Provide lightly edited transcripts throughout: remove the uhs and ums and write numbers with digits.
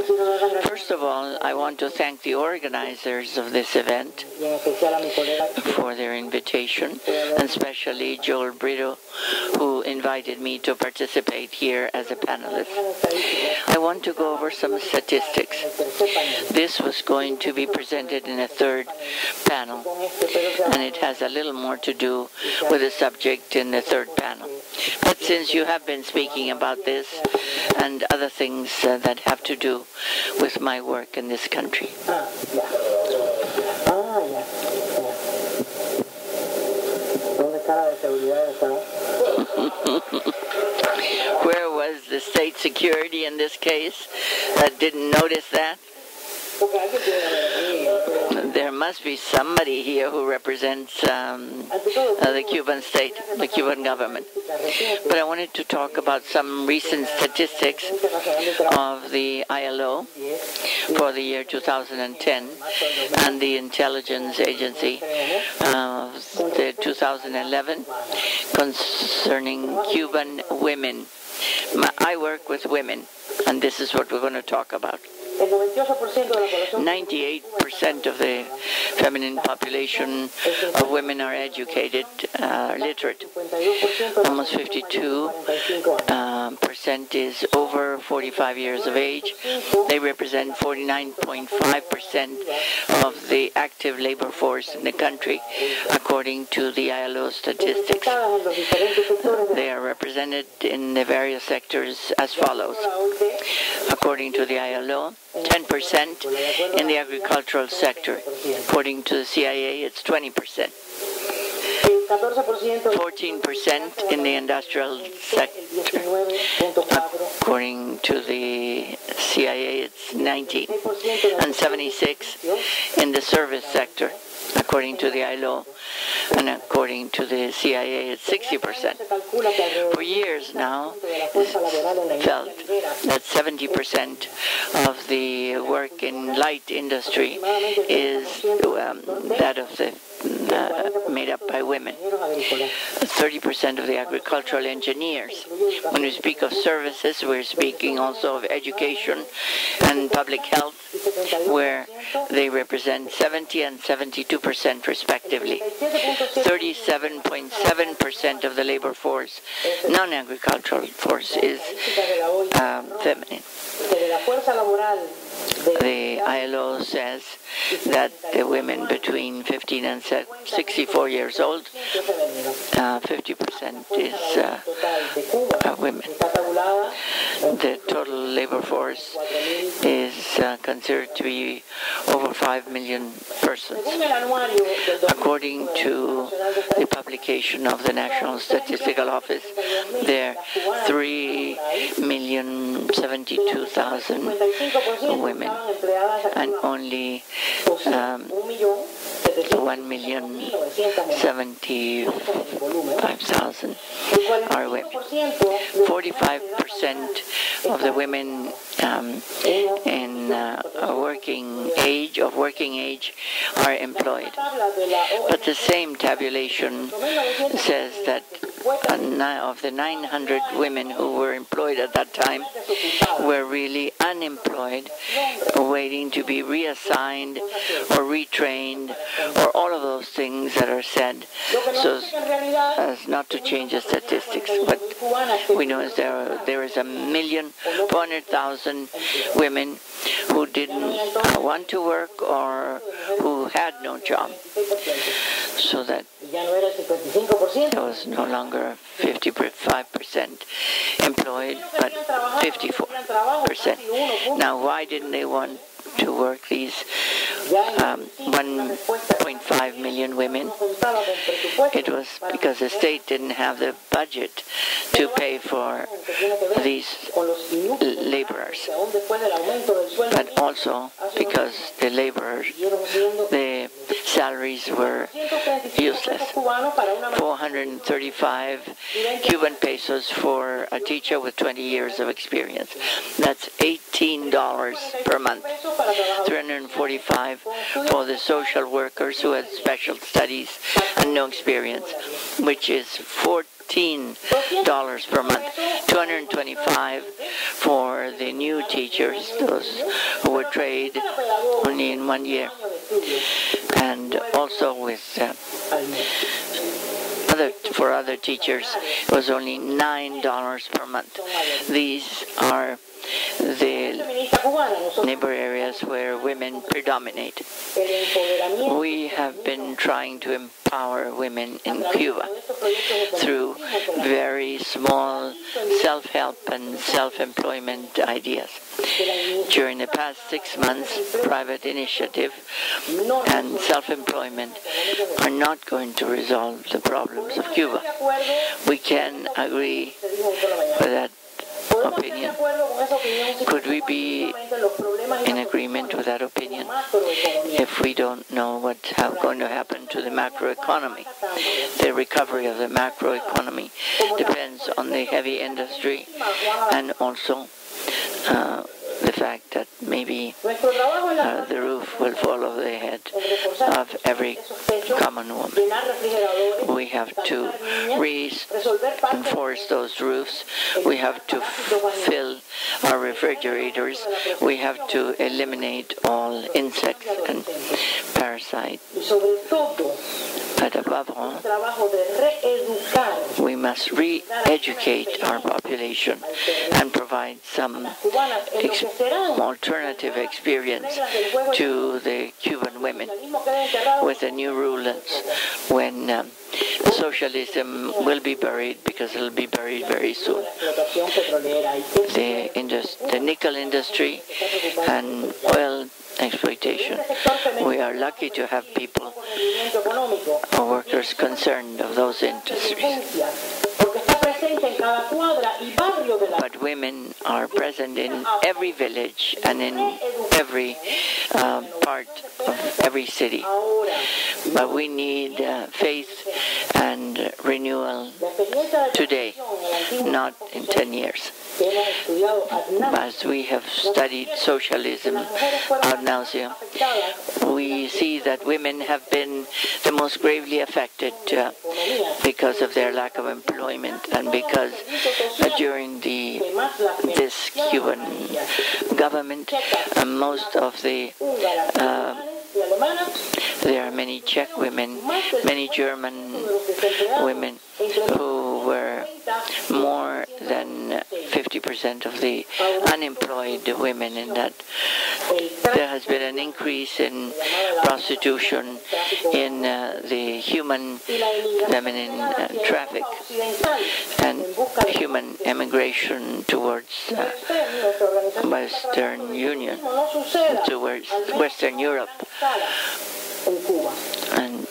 First of all, I want to thank the organizers of this event for their invitation, and especially Joel Brito, who invited me to participate here as a panelist. I want to go over some statistics. This was going to be presented in a third panel, and it has a little more to do with the subject in the third panel. But since you have been speaking about this and other things that have to do with my work in this country. Where was the state security in this case that didn't notice that? There must be somebody here who represents the Cuban state, the Cuban government. But I wanted to talk about some recent statistics of the ILO for the year 2010 and the intelligence agency of the 2011 concerning Cuban women. I work with women, and this is what we're going to talk about. 98% of the feminine population of women are educated, literate. Almost 52% is over 45 years of age. They represent 49.5% of the active labor force in the country, according to the ILO statistics. They are represented in the various sectors as follows. According to the ILO, 10% in the agricultural sector. According to the CIA, it's 20%. 14% in the industrial sector. According to the CIA, it's 19%. And 76% in the service sector. According to the ILO, and according to the CIA, it's 60%. For years now, it's felt that 70% of the work in light industry is that of the made up by women. 30% of the agricultural engineers. When we speak of services, we're speaking also of education and public health, where they represent 70 and 72% respectively. 37.7% of the labor force, non-agricultural force, is feminine. The ILO says that the women between 15 and 64 years old, 50% is women. The total labor force is considered to be over 5 million persons. According to the publication of the National Statistical Office, there are 3,072,000 women, and only 1,075,000 are women. 45% of the women in working age are employed. But the same tabulation says that of the 900 women who were employed at that time were really unemployed, waiting to be reassigned or retrained, or all of those things that are said, so as not to change the statistics. What we know is there is 1,400,000 women who didn't want to work or who had no job, so that there was no longer 55% employed, but 54%. Now, why didn't they want to work, these 1.5 million women? It was because the state didn't have the budget to pay for these laborers, but also because the laborers, the salaries were useless. 435 Cuban pesos for a teacher with 20 years of experience. That's $18 per month. 345 for the social workers who had special studies and no experience, which is 14 $215 per month, $225 for the new teachers, those who were trained only in 1 year, and also with for other teachers it was only $9 per month. These are the neighbor areas where women predominate. We have been trying to empower women in Cuba through very small self-help and self-employment ideas. During the past 6 months, private initiative and self-employment are not going to resolve the problems of Cuba. We can agree with that opinion. Could we be in agreement with that opinion if we don't know what's going to happen to the macroeconomy? The recovery of the macroeconomy depends on the heavy industry and also the fact that maybe the roof will fall over the head of every common woman. We have to reinforce those roofs. We have to fill our refrigerators. We have to eliminate all insects and parasites. But above all, we must re-educate our population and provide some alternative experience to the Cuban women with the new rulers when socialism will be buried, because it will be buried very soon. The nickel industry and oil exploitation. We are lucky to have people or workers concerned of those industries. But women are present in every village and in every part of every city. But we need faith and renewal today, not in 10 years. As we have studied socialism ad nauseam, we see that women have been the most gravely affected because of their lack of employment, and because during this Cuban government, most of the there are many Czech women, many German women who were more than 50% of the unemployed women in that. There has been an increase in prostitution, in the human feminine traffic, and human emigration towards Western Union, towards Western Europe, and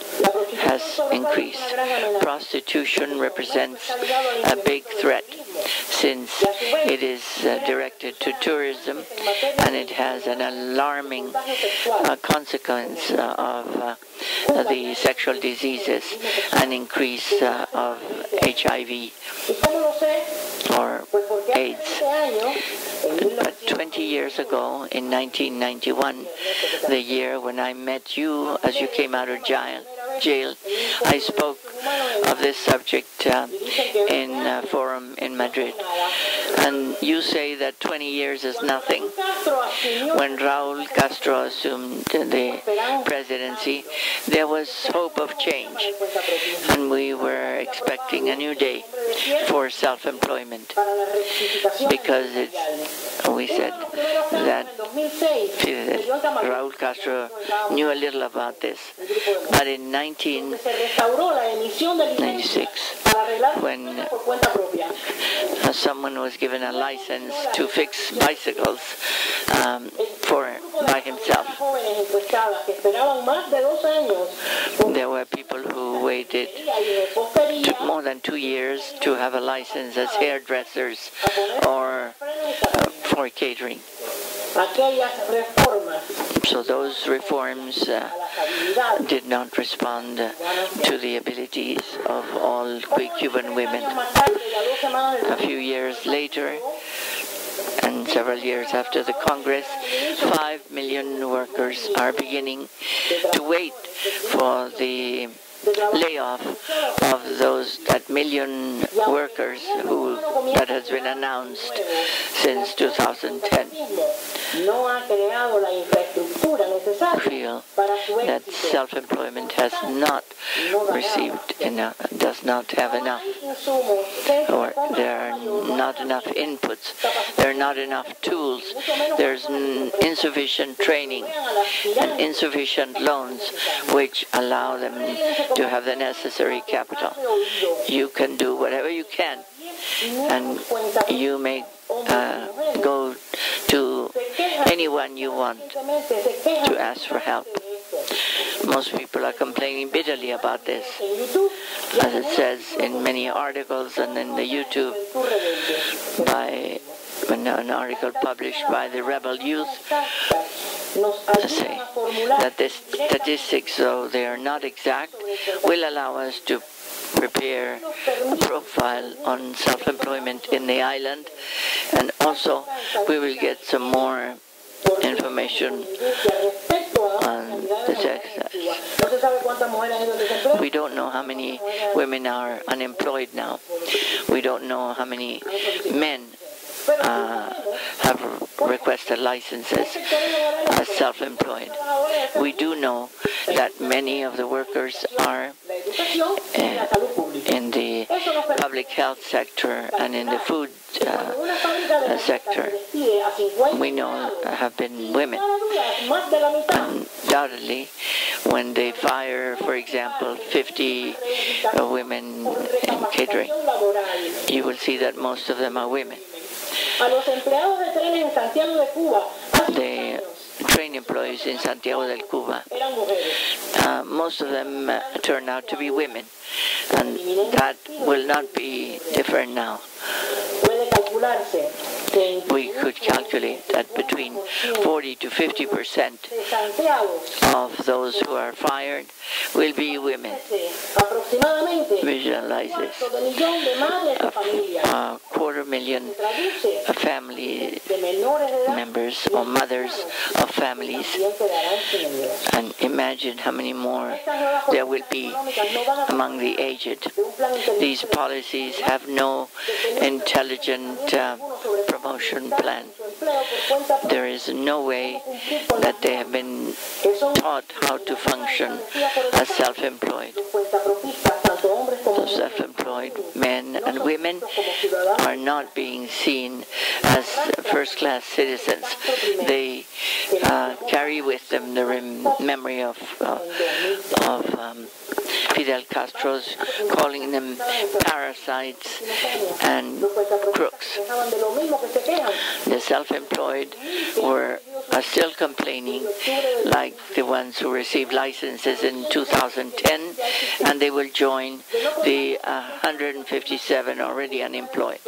has increased. Prostitution represents a big threat, since it is directed to tourism, and it has an alarming consequence of the sexual diseases, an increase of HIV or AIDS. But 20 years ago, in 1991, the year when I met you as you came out of jail, I spoke of this subject in a forum in Madrid. And you say that 20 years is nothing. When Raúl Castro assumed the presidency, there was hope of change, and we were expecting a new day for self-employment, because we said that Raúl Castro knew a little about this. But in 1996, when someone was given a license to fix bicycles by himself, there were people who waited more than 2 years to have a license as hairdressers or for catering. So those reforms did not respond to the abilities of all Cuban women. A few years later, and several years after the Congress, 5 million workers are beginning to wait for the layoff of that million workers that has been announced since 2010. Feel that self-employment has not received enough, does not have enough, or there are not enough inputs, there are not enough tools, there's insufficient training and insufficient loans which allow them to have the necessary capital. You can do whatever you can, and you may go to anyone you want to ask for help. Most people are complaining bitterly about this, as it says in many articles and in the YouTube an article published by the rebel youth say that the statistics, though they are not exact, will allow us to prepare a profile on self-employment in the island, and also we will get some more information on the sex. We don't know how many women are unemployed now. We don't know how many men have requested licenses as self-employed. We do know that many of the workers are in the public health sector and in the food sector. We know have been women. Undoubtedly, when they fire, for example, 50 women in catering, you will see that most of them are women. The train employees in Santiago del Cuba, most of them turn out to be women, and that will not be different now. We could calculate that between 40 to 50% of those who are fired will be women. Visualize this. A 250,000 family members or mothers of families, and imagine how many more there will be among the aged. These policies have no intelligent promotion plan. There is no way that they have been taught how to function as self-employed. So self-employed men and women are not being seen as first-class citizens. They carry with them the memory of Fidel Castro's calling them parasites and crooks. The self-employed are still complaining, like the ones who received licenses in 2010, and they will join the 157 already unemployed.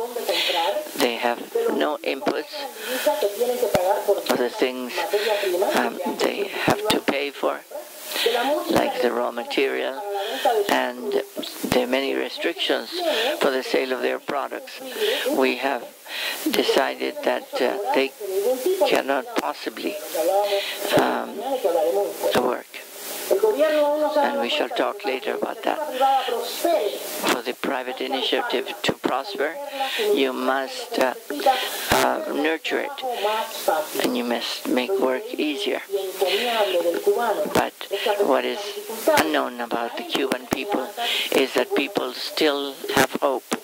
They have no inputs for the things they have to pay for, like the raw material, and there are many restrictions for the sale of their products. We have decided that they cannot possibly work. And we shall talk later about that. For the private initiative to prosper, you must nurture it, and you must make work easier. But what is unknown about the Cuban people is that people still have hope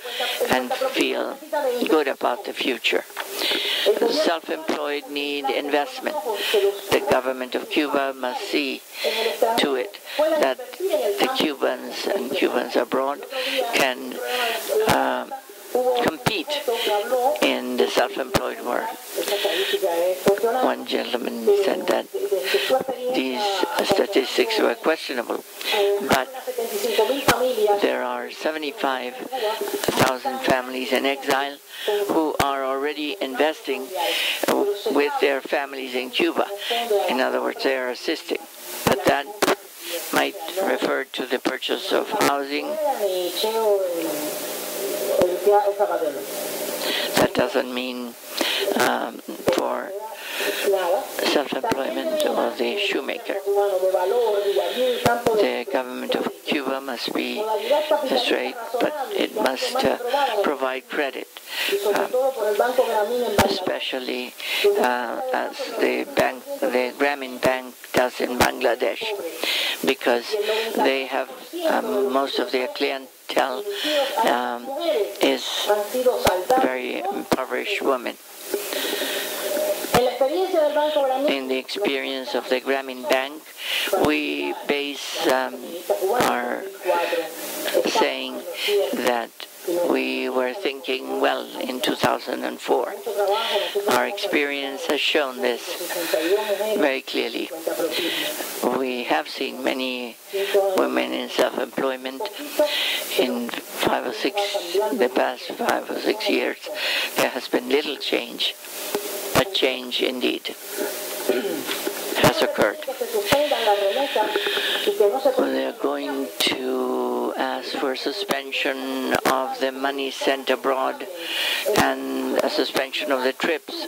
and feel good about the future. The self-employed need investment. The government of Cuba must see to it that the Cubans and Cubans abroad can compete in the self-employed world. One gentleman said that these statistics were questionable, but there are 75,000 families in exile who are already investing with their families in Cuba. In other words, they are assisting. But that might refer to the purchase of housing. That doesn't mean for self-employment of the shoemaker. The government of Cuba must be straight, but it must provide credit, especially as the Grameen Bank does in Bangladesh, because they have most of their clientele is very impoverished women. In the experience of the Grameen Bank, we base our saying that we were thinking well in 2004. Our experience has shown this very clearly. We have seen many women in self-employment in the past 5 or 6 years. There has been little change, but change indeed has occurred. They're going to ask for suspension of the money sent abroad and a suspension of the trips.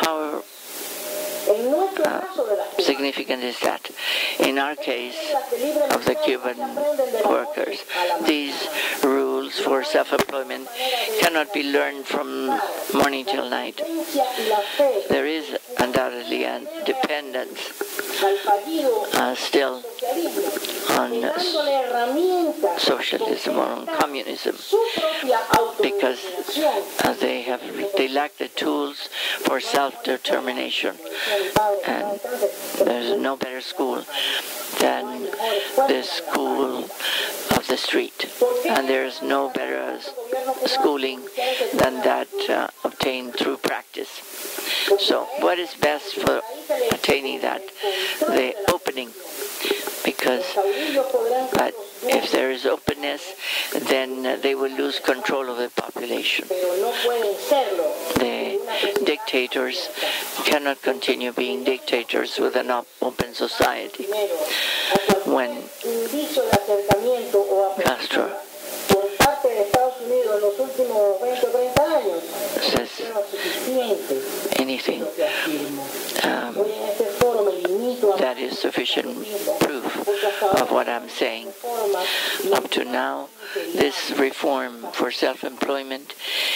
How significant is that? In our case of the Cuban workers, these rules for self-employment cannot be learned from morning till night. There is undoubtedly a dependence still on socialism or on communism, because they lack the tools for self-determination, and there's no better school than the school of the street, and there's no better schooling than that obtained through practice. So what is best for attaining that? The opening, because if there is openness, then they will lose control of the population. The dictators cannot continue being dictators with an open society. When Castro says anything, that is sufficient proof of what I'm saying. Up to now, this reform for self-employment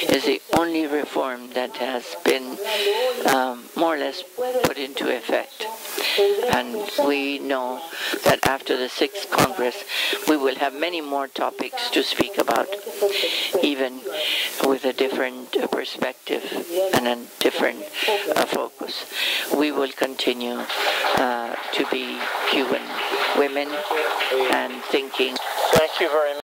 is the only reform that has been more or less put into effect. And we know that after the 6th Congress, we will have many more topics to speak about, even with a different perspective and a different focus. We will continue to be Cuban women and thinking. Thank you very much.